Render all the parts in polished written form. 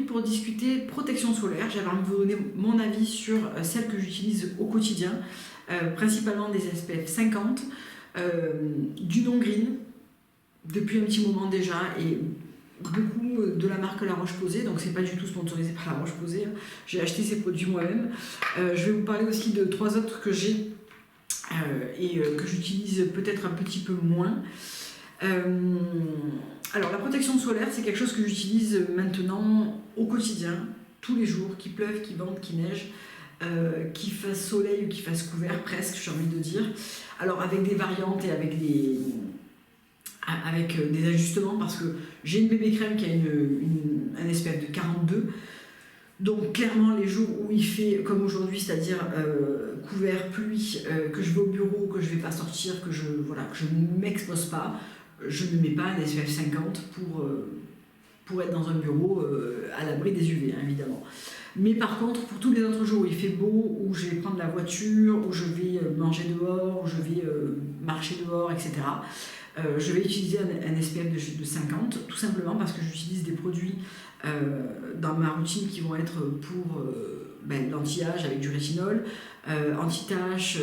pour discuter protection solaire. J'avais envie de vous donner mon avis sur celle que j'utilise au quotidien, principalement des SPF 50, du non-green, depuis un petit moment déjà, et beaucoup de la marque La Roche-Posay, donc c'est pas du tout sponsorisé par La Roche-Posay, j'ai acheté ces produits moi-même. Je vais vous parler aussi de 3 autres que j'ai et que j'utilise peut-être un petit peu moins. Alors la protection solaire, c'est quelque chose que j'utilise maintenant au quotidien, tous les jours, qu'il pleuve, qu'il vente, qu'il neige, qu'il fasse soleil ou qu'il fasse couvert, presque, j'ai envie de dire. Alors avec des variantes et avec des ajustements, parce que j'ai une bébé crème qui a un SPF de 42. Donc clairement les jours où il fait comme aujourd'hui, c'est-à-dire couvert, pluie, que je vais au bureau, que je ne vais pas sortir, que je ne m'expose pas, je ne mets pas un SPF 50 pour être dans un bureau à l'abri des UV, hein, évidemment. Mais par contre, pour tous les autres jours où il fait beau, où je vais prendre la voiture, où je vais manger dehors, où je vais marcher dehors, etc., je vais utiliser un SPF de 50, tout simplement parce que j'utilise des produits dans ma routine qui vont être pour l'anti-âge avec du rétinol, anti-tache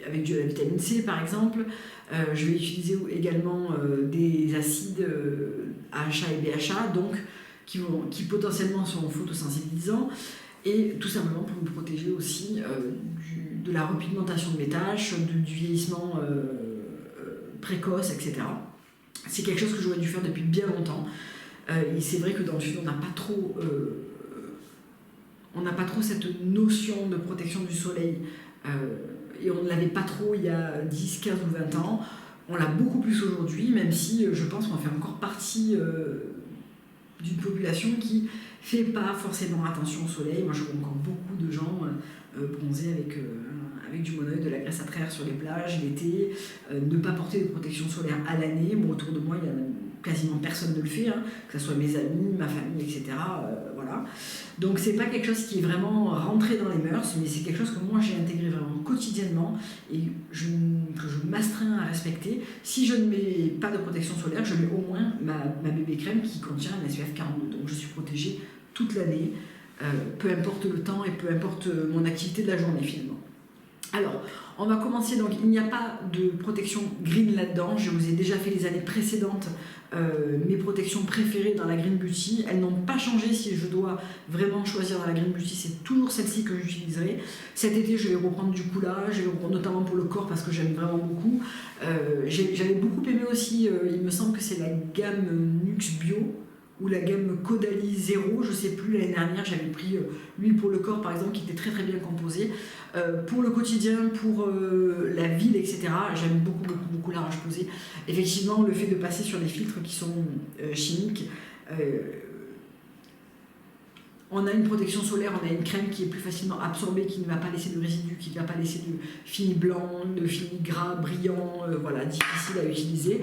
avec de la vitamine C par exemple. Je vais utiliser également des acides AHA et BHA, donc qui potentiellement sont photosensibilisants, et tout simplement pour me protéger aussi de la repigmentation de mes taches, du vieillissement précoce, etc. C'est quelque chose que j'aurais dû faire depuis bien longtemps. Et c'est vrai que dans le sud, on n'a pas trop cette notion de protection du soleil. Et on ne l'avait pas trop il y a 10, 15 ou 20 ans. On l'a beaucoup plus aujourd'hui, même si je pense qu'on fait encore partie d'une population qui ne fait pas forcément attention au soleil. Moi, je vois encore beaucoup de gens bronzer avec du monoeil, de la graisse à traire sur les plages l'été, ne pas porter de protection solaire à l'année. Bon, autour de moi, il y a quasiment personne ne le fait, hein, que ce soit mes amis, ma famille, etc. Voilà. Donc c'est pas quelque chose qui est vraiment rentré dans les mœurs, mais c'est quelque chose que moi j'ai intégré vraiment quotidiennement et que je m'astreins à respecter. Si je ne mets pas de protection solaire, je mets au moins ma bébé crème qui contient un SPF 42. Donc je suis protégée toute l'année, peu importe le temps et peu importe mon activité de la journée finalement. Alors, on va commencer, donc il n'y a pas de protection green là-dedans. Je vous ai déjà fait les années précédentes mes protections préférées dans la Green Beauty. Elles n'ont pas changé. Si je dois vraiment choisir dans la Green Beauty, c'est toujours celle-ci que j'utiliserai. Cet été, je vais reprendre du Coola, je vais reprendre notamment pour le corps parce que j'aime vraiment beaucoup. J'avais beaucoup aimé aussi, il me semble que c'est la gamme Nux Bio ou la gamme Caudalie Zéro, je ne sais plus, l'année dernière j'avais pris l'huile pour le corps par exemple qui était très très bien composée. Pour le quotidien, pour la ville, etc., j'aime beaucoup La Roche-Posay. Effectivement, le fait de passer sur des filtres qui sont chimiques, on a une protection solaire, on a une crème qui est plus facilement absorbée, qui ne va pas laisser de résidus, qui ne va pas laisser de fini blanc, de fini gras, brillant, voilà, difficile à utiliser.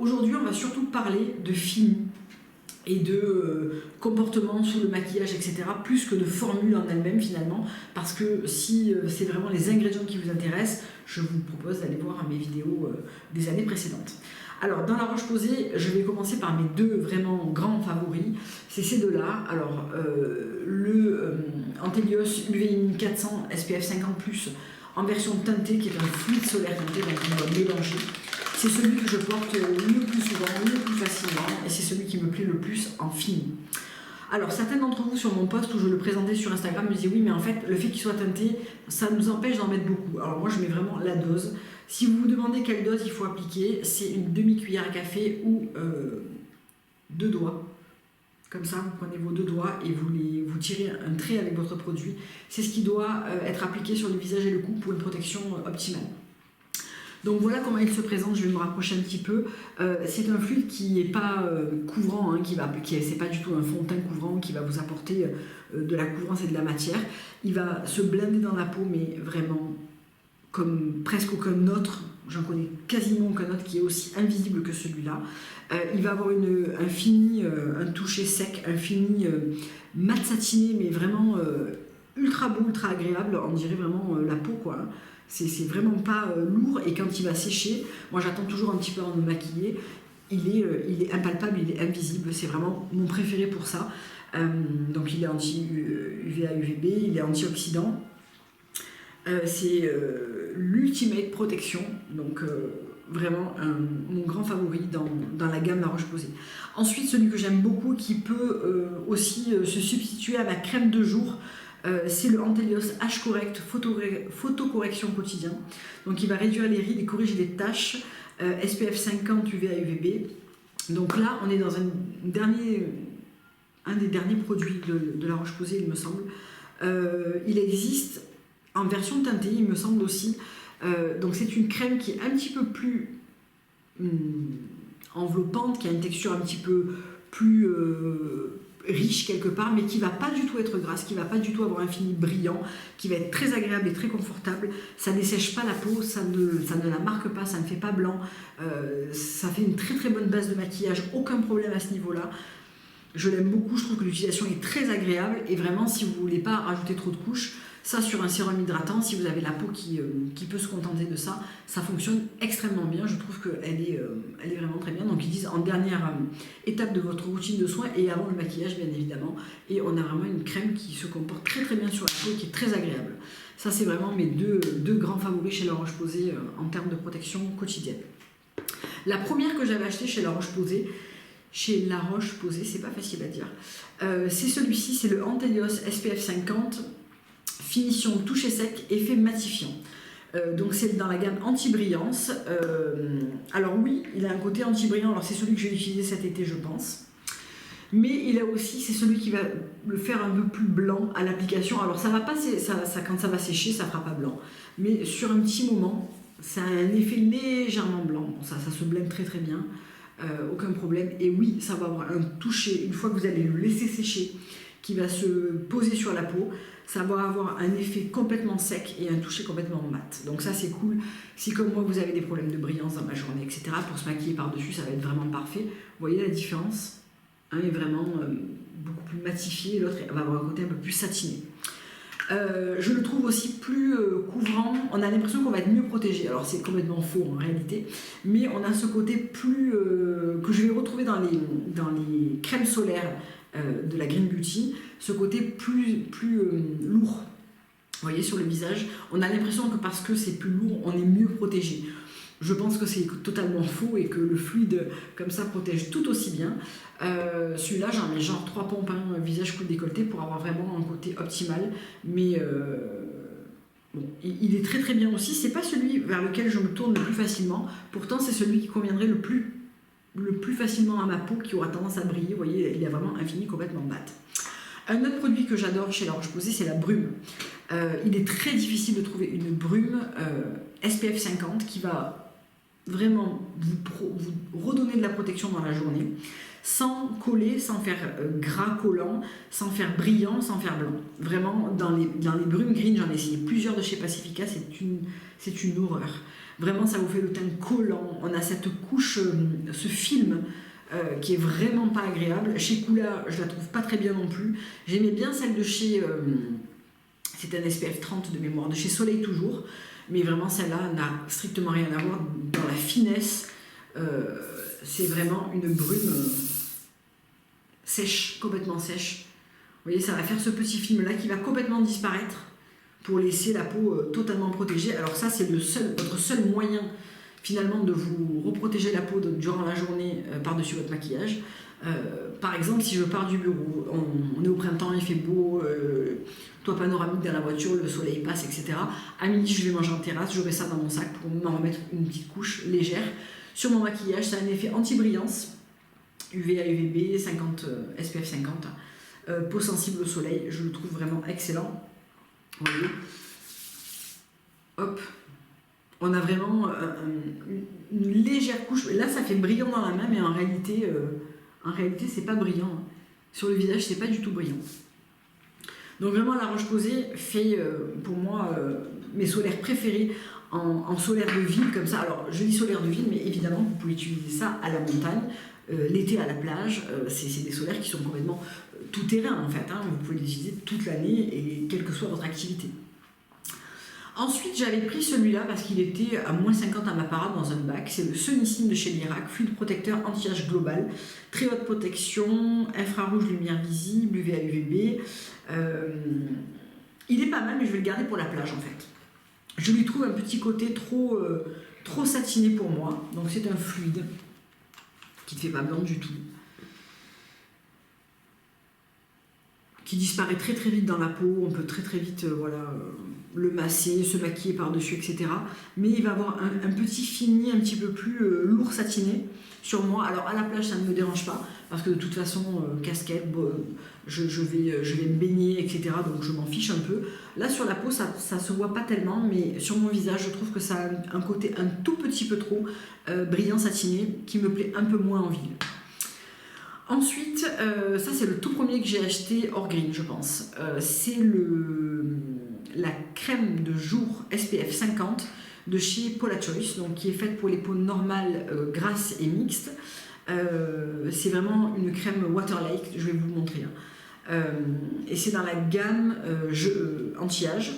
Aujourd'hui, on va surtout parler de fini et de comportement sous le maquillage, etc., plus que de formule en elle-même finalement, parce que si c'est vraiment les ingrédients qui vous intéressent, je vous propose d'aller voir mes vidéos des années précédentes. Alors, dans La Roche-Posay, je vais commencer par mes 2 vraiment grands favoris, c'est ces 2-là. Alors, le Antelios UV 400 SPF 50+, en version teintée, qui est un fluide solaire teinté, donc on va mélanger. C'est celui que je porte le plus souvent, le plus facilement, et c'est celui qui me plaît le plus en fini. Alors, certains d'entre vous sur mon post où je le présentais sur Instagram me disaient oui, mais en fait, le fait qu'il soit teinté, ça nous empêche d'en mettre beaucoup. Alors moi, je mets vraiment la dose. Si vous vous demandez quelle dose il faut appliquer, c'est une demi-cuillère à café ou 2 doigts. Comme ça, vous prenez vos 2 doigts et vous tirez un trait avec votre produit. C'est ce qui doit être appliqué sur le visage et le cou pour une protection optimale. Donc voilà comment il se présente, je vais me rapprocher un petit peu. C'est un fluide qui n'est pas couvrant, hein, c'est pas du tout un fond de teint couvrant qui va vous apporter de la couvrance et de la matière. Il va se blinder dans la peau, mais vraiment comme presque aucun autre. J'en connais quasiment aucun autre qui est aussi invisible que celui-là. Il va avoir un fini, un toucher sec, un fini mat satiné, mais vraiment ultra beau, ultra agréable. On dirait vraiment la peau, quoi. C'est vraiment pas lourd, et quand il va sécher, moi j'attends toujours un petit peu avant de me maquiller, il est impalpable, il est invisible, c'est vraiment mon préféré pour ça. Donc il est anti-UVA, UVB, il est antioxydant. C'est l'Ultimate Protection, donc vraiment mon grand favori dans la gamme La Roche-Posay. Ensuite, celui que j'aime beaucoup, qui peut aussi se substituer à ma crème de jour, c'est le Antelios Age Correct Photocorrection quotidien. Donc il va réduire les rides et corriger les taches, SPF 50 UVA UVB. Donc là, on est dans un des derniers produits de La Roche-Posay, il me semble. Il existe en version teintée, il me semble aussi. Donc c'est une crème qui est un petit peu plus enveloppante, qui a une texture un petit peu plus riche quelque part, mais qui va pas du tout être grasse, qui va pas du tout avoir un fini brillant, qui va être très agréable et très confortable. Ça dessèche pas la peau, ça ne la marque pas, ça ne fait pas blanc. Ça fait une très très bonne base de maquillage, aucun problème à ce niveau-là. Je l'aime beaucoup, je trouve que l'utilisation est très agréable et vraiment si vous ne voulez pas rajouter trop de couches, ça sur un sérum hydratant, si vous avez la peau qui peut se contenter de ça, ça fonctionne extrêmement bien, je trouve qu'elle est vraiment très bien. Donc ils disent en dernière étape de votre routine de soins et avant le maquillage bien évidemment, et on a vraiment une crème qui se comporte très très bien sur la peau et qui est très agréable. Ça c'est vraiment mes deux grands favoris chez La Roche-Posay en termes de protection quotidienne. La première que j'avais achetée chez La Roche-Posay, c'est pas facile à dire. C'est celui-ci, c'est le Antelios SPF 50, finition touché sec, effet matifiant. Donc c'est dans la gamme anti-brillance. Alors oui, il a un côté anti-brillant, alors c'est celui que je vais utiliser cet été je pense. Mais il a aussi, c'est celui qui va le faire un peu plus blanc à l'application. Alors ça va pas, quand ça va sécher, ça fera pas blanc. Mais sur un petit moment, ça a un effet légèrement blanc. Bon, ça se blende très très bien. Aucun problème, et oui ça va avoir un toucher une fois que vous allez le laisser sécher qui va se poser sur la peau, ça va avoir un effet complètement sec et un toucher complètement mat, donc ça c'est cool. Si comme moi vous avez des problèmes de brillance dans la journée etc, pour se maquiller par dessus ça va être vraiment parfait. Vous voyez la différence, un est vraiment beaucoup plus matifié, l'autre va avoir un côté un peu plus satiné. Je le trouve aussi plus couvrant, on a l'impression qu'on va être mieux protégé, alors c'est complètement faux en réalité, mais on a ce côté plus que je vais retrouver dans les crèmes solaires de la Green Beauty, ce côté plus lourd, vous voyez sur le visage, on a l'impression que parce que c'est plus lourd, on est mieux protégé. Je pense que c'est totalement faux et que le fluide comme ça protège tout aussi bien. Celui-là, j'en mets genre 3 pompes, visage coude décolleté pour avoir vraiment un côté optimal. Mais bon, il est très très bien aussi. C'est pas celui vers lequel je me tourne le plus facilement. Pourtant, c'est celui qui conviendrait le plus facilement à ma peau, qui aura tendance à briller. Vous voyez, il a vraiment un fini complètement mat. Un autre produit que j'adore chez La Roche-Posay, c'est la brume. Il est très difficile de trouver une brume SPF 50 qui va vraiment vous redonner de la protection dans la journée, sans coller, sans faire gras collant, sans faire brillant, sans faire blanc. Vraiment, dans les brumes green, j'en ai essayé plusieurs de chez Pacifica, c'est une horreur. Vraiment, ça vous fait le teint collant, on a cette couche, ce film qui est vraiment pas agréable. Chez Coola, je la trouve pas très bien non plus. J'aimais bien celle de chez... c'est un SPF 30 de mémoire, de chez Soleil toujours. Mais vraiment celle-là n'a strictement rien à voir dans la finesse. C'est vraiment une brume sèche, complètement sèche. Vous voyez, ça va faire ce petit film-là qui va complètement disparaître pour laisser la peau totalement protégée. Alors ça, c'est votre seul moyen finalement de vous reprotéger la peau durant la journée par-dessus votre maquillage. Par exemple, si je pars du bureau, on est au printemps, il fait beau, toit panoramique dans la voiture, le soleil passe, etc. À midi, je vais manger en terrasse, j'aurai ça dans mon sac pour m'en remettre une petite couche légère. Sur mon maquillage, ça a un effet anti-brillance, UVA, UVB, 50, SPF 50, peau sensible au soleil, je le trouve vraiment excellent. Vous voyez, hop, on a vraiment une légère couche. Là, ça fait brillant dans la main, mais en réalité, c'est pas brillant. Sur le visage, c'est pas du tout brillant. Donc vraiment, La Roche-Posay fait pour moi mes solaires préférés en solaire de ville comme ça. Alors je dis solaire de ville, mais évidemment vous pouvez utiliser ça à la montagne, l'été à la plage. C'est des solaires qui sont complètement tout terrain en fait. Vous pouvez les utiliser toute l'année et quelle que soit votre activité. Ensuite, j'avais pris celui-là parce qu'il était à moins 50 à ma parade dans un bac. C'est le Sonicine de chez Lirac, fluide protecteur anti-âge global, très haute protection, infrarouge, lumière visible, UVA, UVB. Il est pas mal, mais je vais le garder pour la plage en fait. Je lui trouve un petit côté trop satiné pour moi. Donc c'est un fluide qui ne fait pas blanc du tout, qui disparaît très très vite dans la peau. On peut très très vite le masser, se maquiller par-dessus, etc. Mais il va avoir un petit fini un petit peu plus lourd satiné sur moi. Alors à la plage, ça ne me dérange pas, parce que de toute façon, casquette, je vais me baigner, etc. Donc je m'en fiche un peu. Là sur la peau, ça se voit pas tellement, mais sur mon visage, je trouve que ça a un côté un tout petit peu trop brillant, satiné, qui me plaît un peu moins en ville. Ensuite, ça c'est le tout premier que j'ai acheté hors green, je pense. C'est la crème de jour SPF 50 de chez Paula Choice, donc qui est faite pour les peaux normales, grasses et mixtes. C'est vraiment une crème Water Lake, je vais vous le montrer. Et c'est dans la gamme anti-âge.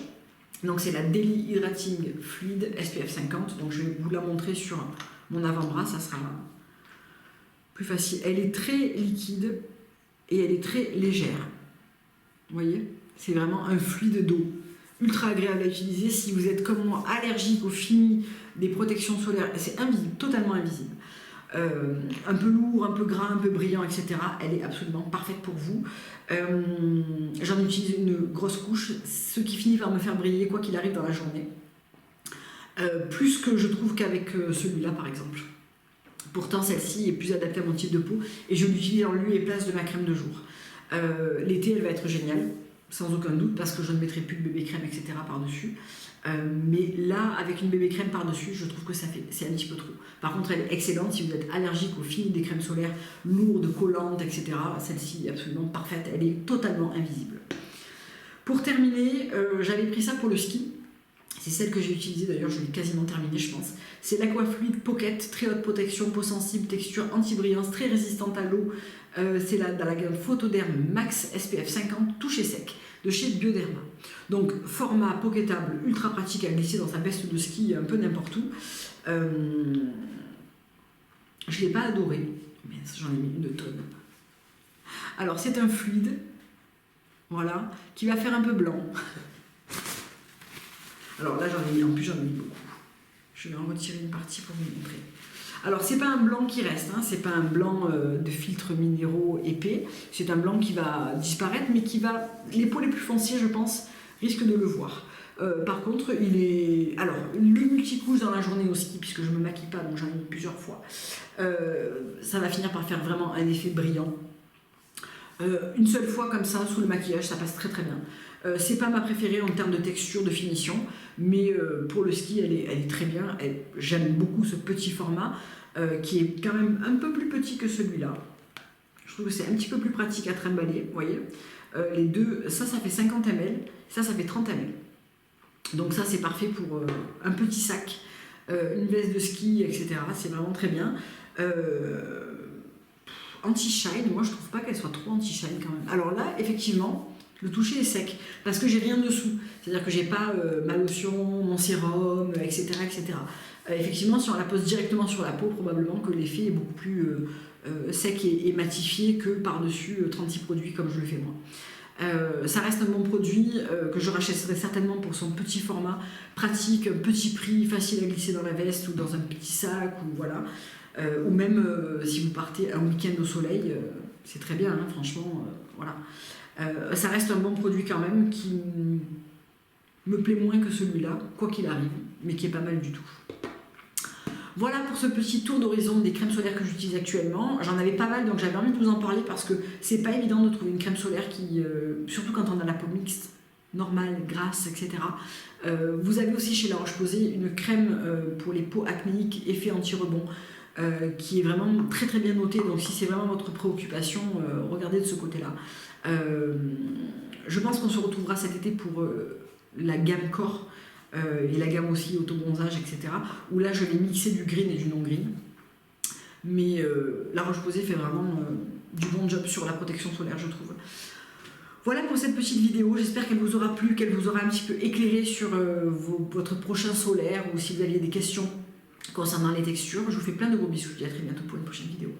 Donc c'est la Daily Hydrating Fluid SPF 50. Donc je vais vous la montrer sur mon avant-bras, ça sera plus facile. Elle est très liquide et elle est très légère. Vous voyez, c'est vraiment un fluide d'eau. Ultra agréable à utiliser si vous êtes comme moi allergique au fini des protections solaires. C'est invisible, totalement invisible. Un peu lourd, un peu gras, un peu brillant, etc. Elle est absolument parfaite pour vous. J'en utilise une grosse couche, ce qui finit par me faire briller quoi qu'il arrive dans la journée. Plus que je trouve qu'avec celui-là par exemple. Pourtant celle-ci est plus adaptée à mon type de peau et je l'utilise en lieu et place de ma crème de jour. L'été elle va être géniale, sans aucun doute, parce que je ne mettrai plus de bébé crème, etc. par-dessus. Mais là, avec une bébé crème par-dessus, je trouve que c'est un petit peu trop. Par contre, elle est excellente si vous êtes allergique au fini des crèmes solaires lourdes, collantes, etc. Celle-ci est absolument parfaite, elle est totalement invisible. Pour terminer, j'avais pris ça pour le ski. C'est celle que j'ai utilisée, d'ailleurs je l'ai quasiment terminée je pense. C'est l'Aquafluid Pocket, très haute protection, peau sensible, texture anti-brillance, très résistante à l'eau. C'est dans la gamme Photoderm Max SPF 50 touché sec de chez Bioderma. Donc format pocketable, ultra pratique à glisser dans sa veste de ski un peu n'importe où. Je ne l'ai pas adoré, mais j'en ai mis une tonne. Alors c'est un fluide, voilà, qui va faire un peu blanc. Alors là, en plus j'en ai mis beaucoup. Je vais en retirer une partie pour vous montrer. Alors c'est pas un blanc qui reste, hein, c'est pas un blanc de filtres minéraux épais, c'est un blanc qui va disparaître, mais qui va, les peaux les plus foncées, je pense, risquent de le voir. Par contre, il est... Alors, le multicouche dans la journée au ski, puisque je me maquille pas, donc j'en ai mis plusieurs fois, ça va finir par faire vraiment un effet brillant. Une seule fois comme ça, sous le maquillage, ça passe très très bien. C'est pas ma préférée en termes de texture, de finition, mais pour le ski, elle est très bien. J'aime beaucoup ce petit format, qui est quand même un peu plus petit que celui-là. Je trouve que c'est un petit peu plus pratique à trimballer, vous voyez. Les deux, ça fait 50 ml, ça fait 30 ml. Donc ça, c'est parfait pour un petit sac, une veste de ski, etc. C'est vraiment très bien. Anti-shine, moi je trouve pas qu'elle soit trop anti-shine quand même. Alors là, effectivement, le toucher est sec, parce que j'ai rien dessous. C'est-à-dire que j'ai pas ma lotion, mon sérum, etc. etc. Effectivement, si on la pose directement sur la peau, probablement que l'effet est beaucoup plus sec et matifié que par-dessus 36 produits comme je le fais moi. Ça reste un bon produit que je rachèterai certainement pour son petit format, pratique, petit prix, facile à glisser dans la veste ou dans un petit sac, ou voilà. Ou même si vous partez un week-end au soleil, c'est très bien, hein, franchement, voilà. Ça reste un bon produit quand même qui me plaît moins que celui-là, quoi qu'il arrive, mais qui est pas mal du tout. Voilà pour ce petit tour d'horizon des crèmes solaires que j'utilise actuellement. J'en avais pas mal, donc j'avais envie de vous en parler parce que c'est pas évident de trouver une crème solaire qui, surtout quand on a la peau mixte, normale, grasse, etc. Vous avez aussi chez La Roche-Posay une crème pour les peaux acnéiques, effet anti-rebond, qui est vraiment très très bien notée. Donc si c'est vraiment votre préoccupation, regardez de ce côté-là. Je pense qu'on se retrouvera cet été pour la gamme corps et la gamme aussi auto-bronzage, etc. Où là je vais mixer du green et du non-green. Mais La Roche-Posay fait vraiment du bon job sur la protection solaire, je trouve. Voilà pour cette petite vidéo, j'espère qu'elle vous aura plu, qu'elle vous aura un petit peu éclairé sur votre prochain solaire ou si vous aviez des questions concernant les textures. Je vous fais plein de gros bisous, je vous dis à très bientôt pour une prochaine vidéo.